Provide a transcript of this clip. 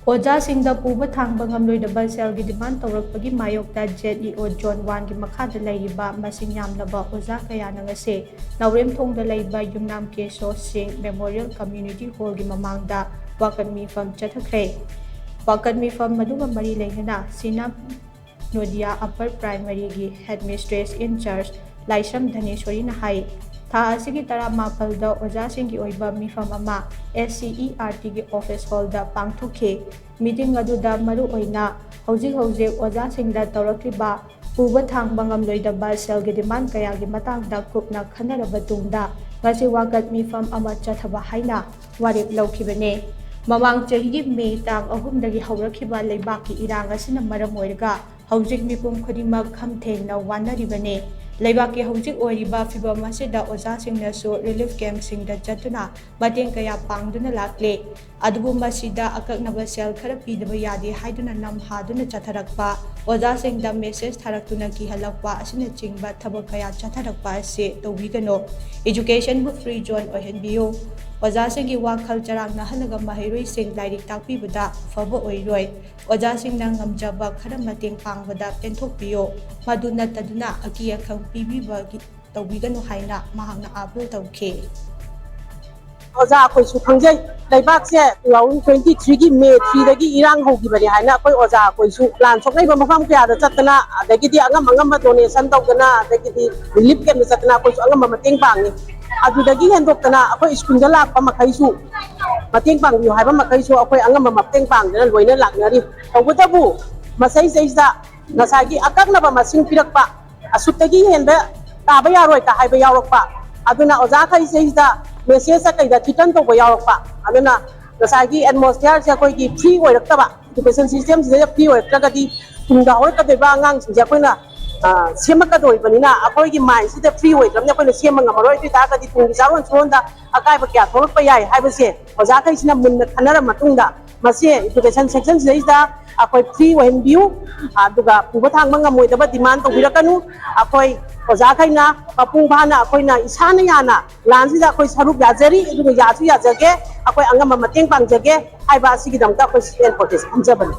ꯑꯣꯖꯥꯁꯤꯡꯗ ꯄꯨꯕ ꯊꯥꯡꯕ ꯉꯝꯂꯣꯏꯗꯕ ꯁꯦꯜꯒꯤ ꯗꯤꯃꯥꯟ ꯇꯧꯔꯛꯄꯒꯤ ꯃꯥꯌꯣꯛꯇ ZEO ꯖꯣꯟ 1ꯒꯤ ꯃꯈꯥꯗ ꯂꯩꯔꯤꯕ ꯃꯁꯤꯡ ꯌꯥꯝꯂꯕ ꯑꯣꯖꯥ ꯀꯌꯥꯅ ꯉꯁꯤ ꯅꯥꯎꯔꯦꯝꯊꯣꯡꯗ ꯂꯩꯕ ꯌꯨꯝꯅꯥꯝ ꯀꯦꯁꯣ ꯁꯤꯡ ꯃꯦꯃꯣꯔꯤꯌꯦꯜ ꯀꯝꯃ꯭ꯌꯨꯅꯤꯇꯤ ꯍꯣꯜꯒꯤ ꯃꯃꯥꯡꯗ ꯋꯥꯀꯠ ꯃꯤꯐꯝ ꯆꯠꯊꯈ꯭ꯔꯦ꯫ ꯋꯥꯀꯠ ꯃꯤꯐꯝ ꯑꯗꯨꯒ ꯃꯔꯤ ꯂꯩꯅꯅ ꯁꯤꯅꯥꯞ ꯅꯣꯗꯤꯌꯥ ꯑꯞꯄꯔ ꯄ꯭ꯔꯥꯏꯃꯥꯔꯤꯒꯤ ꯍꯦꯗꯃꯤꯁꯇ꯭ꯔꯦꯁ ꯏꯟꯆꯥꯔꯖ ꯂꯥꯏꯁ꯭ꯔꯝ ꯙꯅꯦꯁ꯭ꯋꯔꯤꯅ ꯍꯥꯏ ꯊꯥ ꯑꯁꯤꯒꯤ 18ꯗ ꯑꯣꯖꯥꯁꯤꯡꯒꯤ ꯑꯣꯏꯕ ꯃꯤꯐꯝ ꯑꯃ SCERTꯒꯤ ꯑꯣꯐꯤꯁ ꯍꯣꯜꯗ ꯄꯥꯡꯊꯣꯛꯈꯤ꯫ ꯃꯤꯇꯤꯡ ꯑꯗꯨꯗ ꯃꯔꯨꯑꯣꯏꯅ ꯍꯧꯖꯤꯛ ꯑꯣꯖꯥꯁꯤꯡꯗ ꯇꯧꯔꯛꯂꯤꯕ ꯄꯨꯕ ꯊꯥꯡꯕ ꯉꯝꯂꯣꯏꯗꯕ ꯁꯦꯜꯒꯤ ꯗꯤꯃꯥꯟ ꯀꯌꯥꯒꯤ ꯃꯇꯥꯡꯗ ꯀꯨꯞꯅ ꯈꯟꯅꯔꯕ ꯇꯨꯡꯗ ꯉꯁꯤ ꯋꯥꯀꯠ ꯃꯤꯐꯝ ꯑꯃ ꯆꯠꯊꯕ ꯍꯥꯏꯅ ꯋꯥꯔꯦꯞ ꯂꯧꯈꯤꯕꯅꯤ꯫ ꯃꯃꯥꯡ ꯆꯍꯤꯒꯤ ꯃꯦ ꯇꯥꯡ 3ꯗꯒꯤ ꯍꯧꯔꯛꯈꯤꯕ ꯂꯩꯕꯥꯛꯀꯤ ꯏꯔꯥꯡ ꯑꯁꯤꯅ ꯃꯔꯝ ꯑꯣꯏꯔꯒ ꯍꯧꯖꯤꯛ ꯃꯤꯄꯨꯝ ꯈꯨꯗꯤꯡꯃꯛ ꯈꯝ ꯊꯦꯡꯅ ꯋꯥꯅꯔꯤꯕꯅꯤ꯫ ꯂꯩꯕꯥꯛꯀꯤ ꯍꯧꯖꯤꯛ ꯑꯣꯏꯔꯤꯕ ꯐꯤꯚꯝ ꯑꯁꯤꯗ ꯑꯣꯖꯥꯁꯤꯡꯅꯁꯨ ꯔꯤꯂꯤꯐ ꯀꯦꯝꯞꯁꯤꯡꯗ ꯆꯠꯇꯨꯅ ꯃꯇꯦꯡ ꯀꯌꯥ ꯄꯥꯡꯗꯨꯅ ꯂꯥꯛꯂꯤ꯫ ꯑꯗꯨꯕꯨ ꯃꯁꯤꯗ ꯑꯀꯛꯅꯕ ꯁꯦꯜ ꯈꯔ ꯄꯤꯗꯕ ꯌꯥꯗꯦ ꯍꯥꯏꯗꯨꯅ ꯅꯝꯍꯥꯗꯨꯅ ꯆꯠꯊꯔꯛꯄ, ꯑꯣꯖꯥꯁꯤꯡꯗ ꯃꯦꯁꯦꯖ ꯊꯥꯔꯛꯇꯨꯅ ꯀꯤꯍꯜꯂꯛꯄ ꯑꯁꯤꯅꯆꯤꯡꯕ ꯊꯕꯛ ꯀꯌꯥ ꯆꯠꯊꯔꯛꯄ ꯑꯁꯤ ꯇꯧꯕꯤꯒꯅꯨ꯫ ꯏꯖꯨꯀꯦꯁꯟꯕꯨ ꯐ꯭ꯔꯤ ꯖꯣꯟ ꯑꯣꯏꯍꯟꯕꯤꯌꯨ꯫ ꯑꯣꯖꯥꯁꯤꯡꯒꯤ ꯋꯥꯈꯜ ꯆꯔꯥꯡꯅꯍꯜꯂꯒ ꯃꯍꯩꯔꯣꯏꯁꯤꯡ ꯂꯥꯏꯔꯤꯛ ꯇꯥꯛꯄꯤꯕꯗ ꯐꯕ ꯑꯣꯏꯔꯣꯏ꯫ ꯑꯣꯖꯥꯁꯤꯡꯅ ꯉꯝꯖꯕ ꯈꯔ ꯃꯇꯦꯡ ꯄꯥꯡꯕꯗ ꯄꯦꯟꯊꯣꯛꯄꯤꯌꯨ꯫ ꯃꯗꯨ ꯅꯠꯇꯗꯨꯅ ꯑꯀꯤ ꯑꯈꯪ ꯇꯧꯕꯤꯒꯅꯨ ꯍꯥꯏꯅ ꯃꯍꯥꯛꯅ ꯑꯥꯄꯤꯜ ꯇꯧꯈꯤ꯫ ꯑꯣꯖꯥ ꯑꯩꯈꯣꯏꯁꯨ ꯈꯪꯖꯩ ꯂꯩꯕꯥꯛꯁꯦ 2023ꯒꯤ ꯃꯦ 3ꯗꯒꯤ ꯏꯔꯥꯡ ꯍꯧꯈꯤꯕꯅꯤ ꯍꯥꯏꯅ ꯑꯩꯈꯣꯏ ꯑꯣꯖꯥ ꯑꯩꯈꯣꯏꯁꯨ ꯄ꯭ꯂꯥꯟ ꯁꯣꯛꯂꯩꯕ ꯃꯐꯝ ꯀꯌꯥꯗ ꯆꯠꯇꯅ ꯑꯗꯒꯤꯗꯤ ꯑꯉꯝꯕ ꯗꯣꯅꯦꯁꯟ ꯇꯧꯗꯅ ꯑꯗꯒꯤꯗꯤ ꯔꯤꯂꯤꯐ ꯀꯦꯝꯞꯗ ꯆꯠꯇꯅ ꯑꯩꯈꯣꯏꯁꯨ ꯑꯉꯝꯕ ꯃꯇꯦꯡ ꯄꯥꯡꯉꯤ꯫ ꯑꯗꯨꯗꯒꯤ ꯍꯦꯟꯗꯣꯛꯇꯅ ꯑꯩꯈꯣꯏ ꯁ꯭ꯀꯨꯜꯗ ꯂꯥꯛꯄ ꯃꯈꯩꯁꯨ ꯃꯇꯦꯡ ꯄꯥꯡꯕꯤꯌꯨ ꯍꯥꯏꯕ ꯃꯈꯩꯁꯨ ꯑꯩꯈꯣꯏ ꯑꯉꯝꯕ ꯃꯇꯦꯡ ꯄꯥꯡꯗꯅ ꯂꯣꯏꯅ ꯂꯥꯛꯅꯔꯤ꯫ ꯇꯧꯕꯇꯕꯨ ꯃꯁꯤꯗꯩꯁꯤꯗ ꯉꯁꯥꯏꯒꯤ ꯑꯀꯛꯅꯕ ꯃꯁꯤꯡ ꯄꯤꯔꯛꯄ ꯑꯁꯨꯛꯇꯒꯤ ꯍꯦꯟꯕ ꯇꯥꯕ ꯌꯥꯔꯣꯏ ꯍꯥꯏꯕ ꯌꯥꯎꯔꯛꯄ, ꯑꯗꯨꯅ ꯑꯣꯖꯥꯈꯩꯁꯤꯗ ꯃꯦꯁꯦꯖ ꯀꯩꯗ ꯊ꯭ꯔꯤꯇꯟ ꯇꯧꯕ ꯌꯥꯎꯔꯛꯄ, ꯑꯗꯨꯅ ꯉꯁꯥꯏꯒꯤ ꯑꯦꯠꯃꯣꯁꯐꯤꯌꯔꯁꯦ ꯑꯩꯈꯣꯏꯒꯤ ꯐ꯭ꯔꯤ ꯑꯣꯏꯔꯛꯇꯕ, ꯏꯗꯨꯀꯦꯁꯟ ꯁꯤꯁꯇꯦꯝꯁꯤꯗ ꯐ꯭ꯔꯤ ꯑꯣꯏꯔꯛꯇ꯭ꯔꯒꯗꯤ ꯇꯨꯡꯗ ꯍꯧꯔꯛꯀꯗꯧꯔꯤꯕ ꯑꯉꯥꯡꯁꯤꯡꯁꯦ ꯑꯩꯈꯣꯏꯅ ꯁꯦꯝꯃꯛꯀꯗꯧꯔꯤꯕꯅꯤꯅ ꯑꯩꯈꯣꯏꯒꯤ ꯃꯥꯏꯟꯁꯤꯗ ꯐ꯭ꯔꯤ ꯑꯣꯏꯗ꯭ꯔꯕꯅꯤꯅ ꯑꯩꯈꯣꯏꯅ ꯁꯦꯝꯕ ꯉꯝꯃꯔꯣꯏ꯫ ꯑꯗꯨ ꯑꯣꯏꯇꯥꯔꯒꯗꯤ ꯇꯨꯡꯒꯤ ꯆꯥꯔꯣꯟ ꯁꯨꯔꯣꯟꯗ ꯑꯀꯥꯏꯕ ꯀꯌꯥ ꯊꯣꯛꯂꯛꯄ ꯌꯥꯏ ꯍꯥꯏꯕꯁꯦ ꯑꯣꯖꯥꯈꯩꯁꯤꯅ ꯃꯨꯟꯅ ꯈꯟꯅꯔꯕ ꯃꯇꯨꯡꯗ ꯃꯁꯤ ꯏꯗꯨꯀꯦꯁꯟ ꯁꯦꯛꯁꯟꯁꯤꯗꯩꯁꯤꯗ ꯑꯩꯈꯣꯏ ꯐ꯭ꯔꯤ ꯑꯣꯏꯍꯟꯕꯤꯌꯨ, ꯑꯗꯨꯒ ꯄꯨꯕ ꯊꯥꯡꯕ ꯉꯝꯃꯣꯏꯗꯕ ꯗꯤꯃꯥꯟ ꯇꯧꯕꯤꯔꯛꯀꯅꯨ꯫ ꯑꯩꯈꯣꯏ ꯑꯣꯖꯥꯈꯩꯅ ꯃꯄꯨꯡ ꯐꯥꯅ ꯑꯩꯈꯣꯏꯅ ꯏꯁꯥꯅ ꯌꯥꯅ ꯂꯥꯟꯁꯤꯗ ꯑꯩꯈꯣꯏ ꯁꯔꯨꯛ ꯌꯥꯖꯔꯤ, ꯑꯗꯨꯒ ꯌꯥꯁꯨ ꯌꯥꯖꯒꯦ, ꯑꯩꯈꯣꯏ ꯑꯉꯝꯕ ꯃꯇꯦꯡ ꯄꯥꯡꯖꯒꯦ ꯍꯥꯏꯕ ꯑꯁꯤꯒꯤꯗꯃꯛꯇ ꯑꯩꯈꯣꯏ ꯁ꯭ꯇꯦꯟ ꯄ꯭ꯔꯣꯇꯦꯁ ꯊꯝꯖꯕꯅꯤ꯫